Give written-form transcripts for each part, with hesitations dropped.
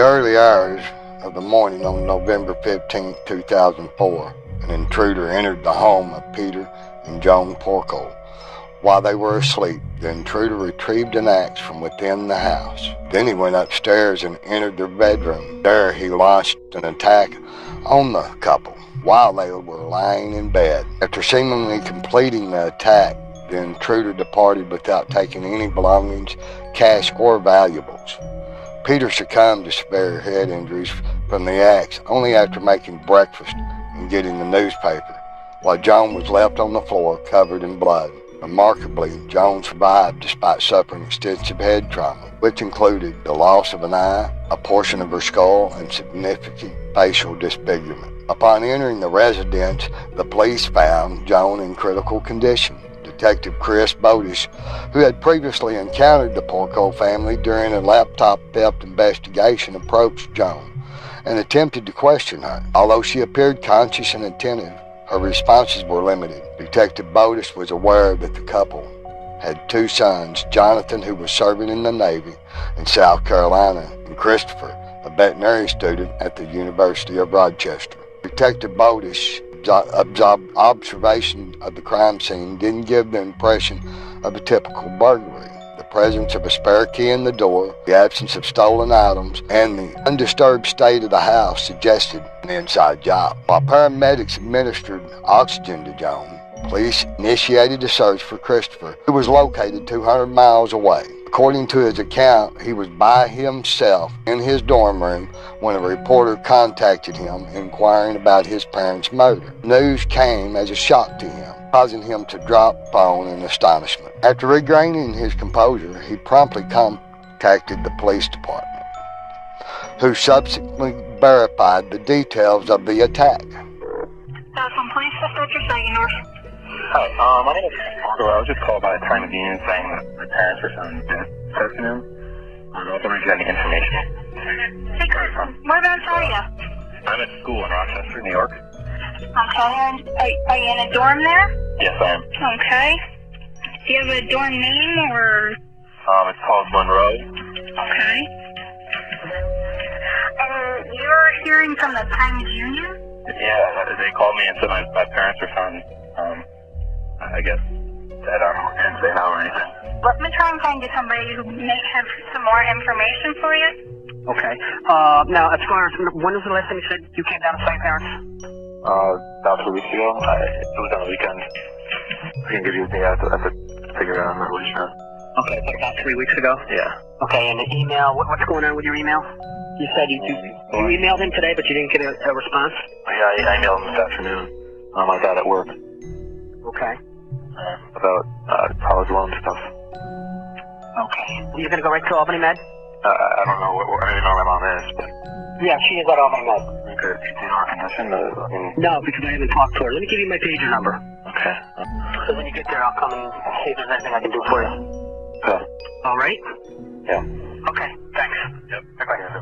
early hours of the morning on November 15, 2004, an intruder entered the home of Peter and Joan Porco. While they were asleep, the intruder retrieved an axe from within the house. Then he went upstairs and entered their bedroom. There he launched an attack on the couple while they were lying in bed. After seemingly completing the attack, the intruder departed without taking any belongings, cash, or valuables. Peter succumbed to severe head injuries from the axe only after making breakfast and getting the newspaper, while Joan was left on the floor covered in blood. Remarkably, Joan survived despite suffering extensive head trauma, which included the loss of an eye, a portion of her skull, and significant facial disfigurement. Upon entering the residence, the police found Joan in critical condition. Detective Chris Bodish, who had previously encountered the Porco family during a laptop theft investigation, approached Joan and attempted to question her. Although she appeared conscious and attentive, her responses were limited. Detective Bodish was aware that the couple had two sons, Jonathan, who was serving in the Navy in South Carolina, and Christopher, a veterinary student at the University of Rochester. Detective Bodish's observation of the crime scene didn't give the impression of a typical burglary. The presence of a spare key in the door, the absence of stolen items, and the undisturbed state of the house suggested an inside job. While paramedics administered oxygen to Joan, police initiated a search for Christopher, who was located 200 miles away. According to his account, he was by himself in his dorm room when a reporter contacted him inquiring about his parents' murder. News came as a shock to him, causing him to drop the phone in astonishment. After regaining his composure, he promptly contacted the police department, who subsequently verified the details of the attack. Some police dispatcher saying yours. Hi, my name is Peter Porco. I was just called by a time of union saying that my parents were found dead this afternoon. I don't know if you got any information. Hey, Chris, whereabouts are you? I'm at school in Rochester, New York. Okay, and are you in a dorm there? Yes, I am. Okay. Do you have a dorm name or? It's called Monroe. Okay. And you're hearing from the Times Union? Yeah, they called me and said my parents were found, I guess, dead. I can't say how or anything. Let me try and find you somebody who may have some more information for you. Okay. Now, as far as, when was the last time you said you came down to see your parents? About 2 weeks ago. It was on the weekend. I can give you the I have to figure it out. I'm not really sure. Okay, so about 3 weeks ago? Yeah. Okay, and the email, what's going on with your email? You said you emailed him today, but you didn't get a response? Yeah, I emailed him this afternoon. I got at work. Okay. About college loan stuff. Okay. You're going to go right to Albany Med? I don't know. I don't even know where my mom is, but... Yeah, she is at Albany Med. Okay. Do you know her condition? No, because I haven't talked to her. Let me give you my pager number. Okay. So when you get there, I'll come and see if there's anything I can do for you. Okay. All right? Yeah. Okay, thanks. Yep. Bye.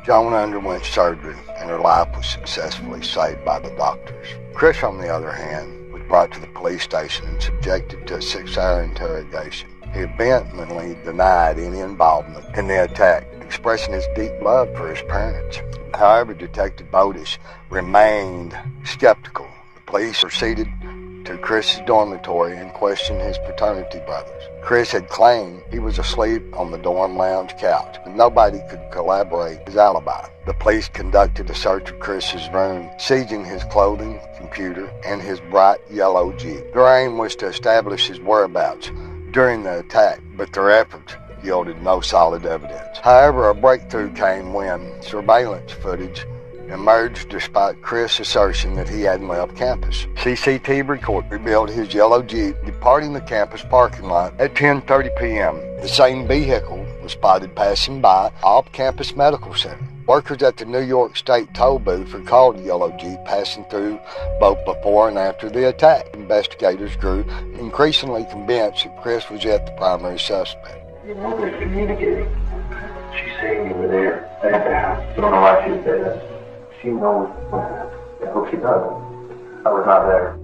Joan underwent surgery, and her life was successfully saved by the doctors. Chris, on the other hand, was brought to the police station and subjected to a 6-hour interrogation. He vehemently denied any involvement in the attack, expressing his deep love for his parents. However, Detective Bodish remained skeptical. The police proceeded to Chris's dormitory and questioned his fraternity brothers. Chris had claimed he was asleep on the dorm lounge couch, and nobody could corroborate his alibi. The police conducted a search of Chris's room, seizing his clothing, computer, and his bright yellow Jeep. Their aim was to establish his whereabouts during the attack, but their efforts yielded no solid evidence. However, a breakthrough came when surveillance footage emerged despite Chris' assertion that he hadn't left campus. CCTV recording revealed his yellow Jeep departing the campus parking lot at 10:30 p.m. The same vehicle was spotted passing by off-campus medical center. Workers at the New York State toll booth recalled the yellow Jeep passing through both before and after the attack. Investigators grew increasingly convinced that Chris was yet the primary suspect. Your mother's communicating. She's saying you were there at the house. I don't know why she said that. She knows what happened. I hope she does. I was not there.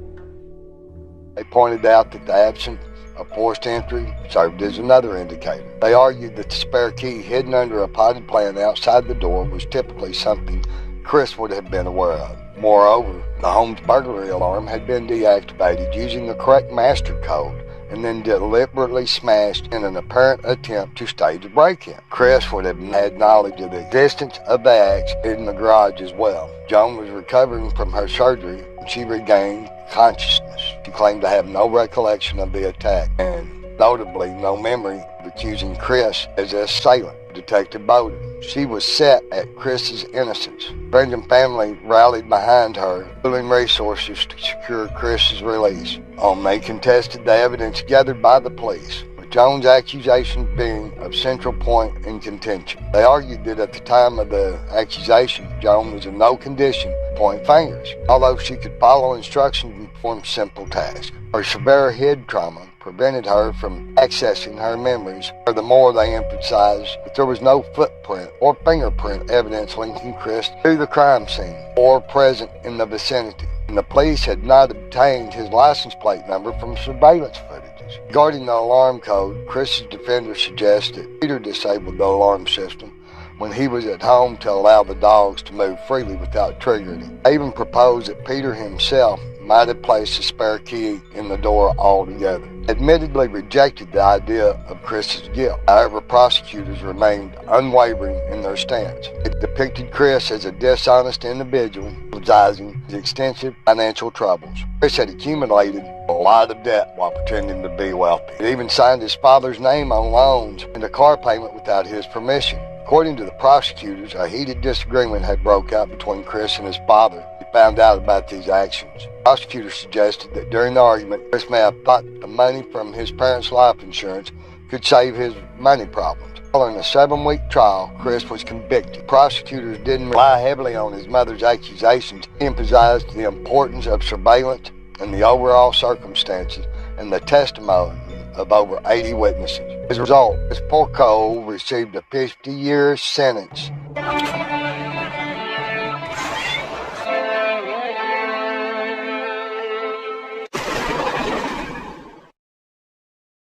They pointed out that the absence A forced entry served as another indicator. They argued that the spare key hidden under a potted plant outside the door was typically something Chris would have been aware of. Moreover, the home's burglary alarm had been deactivated using the correct master code and then deliberately smashed in an apparent attempt to stage a break-in. Chris would have had knowledge of the existence of the axe in the garage as well. Joan was recovering from her surgery and she regained consciousness. She claimed to have no recollection of the attack and, notably, no memory of accusing Chris as the assailant. Detective Bowden. She was set at Chris's innocence. Friends and family rallied behind her, pooling resources to secure Chris's release. They contested the evidence gathered by the police, with Joan's accusations being a central point in contention. They argued that at the time of the accusation, Joan was in no condition to point fingers, although she could follow instructions and perform simple tasks. Her severe head trauma prevented her from accessing her memories. Furthermore, they emphasized that there was no footprint or fingerprint evidence linking Chris to the crime scene or present in the vicinity, and the police had not obtained his license plate number from surveillance footage. Regarding the alarm code, Chris's defender suggests that Peter disabled the alarm system when he was at home to allow the dogs to move freely without triggering him. They even proposed that Peter himself might have placed a spare key in the door altogether. Admittedly rejected the idea of Chris's guilt. However, prosecutors remained unwavering in their stance. It depicted Chris as a dishonest individual, emphasizing his extensive financial troubles. Chris had accumulated a lot of debt while pretending to be wealthy. He even signed his father's name on loans and a car payment without his permission. According to the prosecutors, a heated disagreement had broke out between Chris and his father. He found out about these actions. Prosecutors suggested that during the argument, Chris may have thought the money from his parents' life insurance could save his money problems. Following a 7-week trial, Chris was convicted. Prosecutors didn't rely heavily on his mother's accusations. He emphasized the importance of surveillance and the overall circumstances and the testimony of over 80 witnesses. As a result, Peter Porco received a 50-year sentence.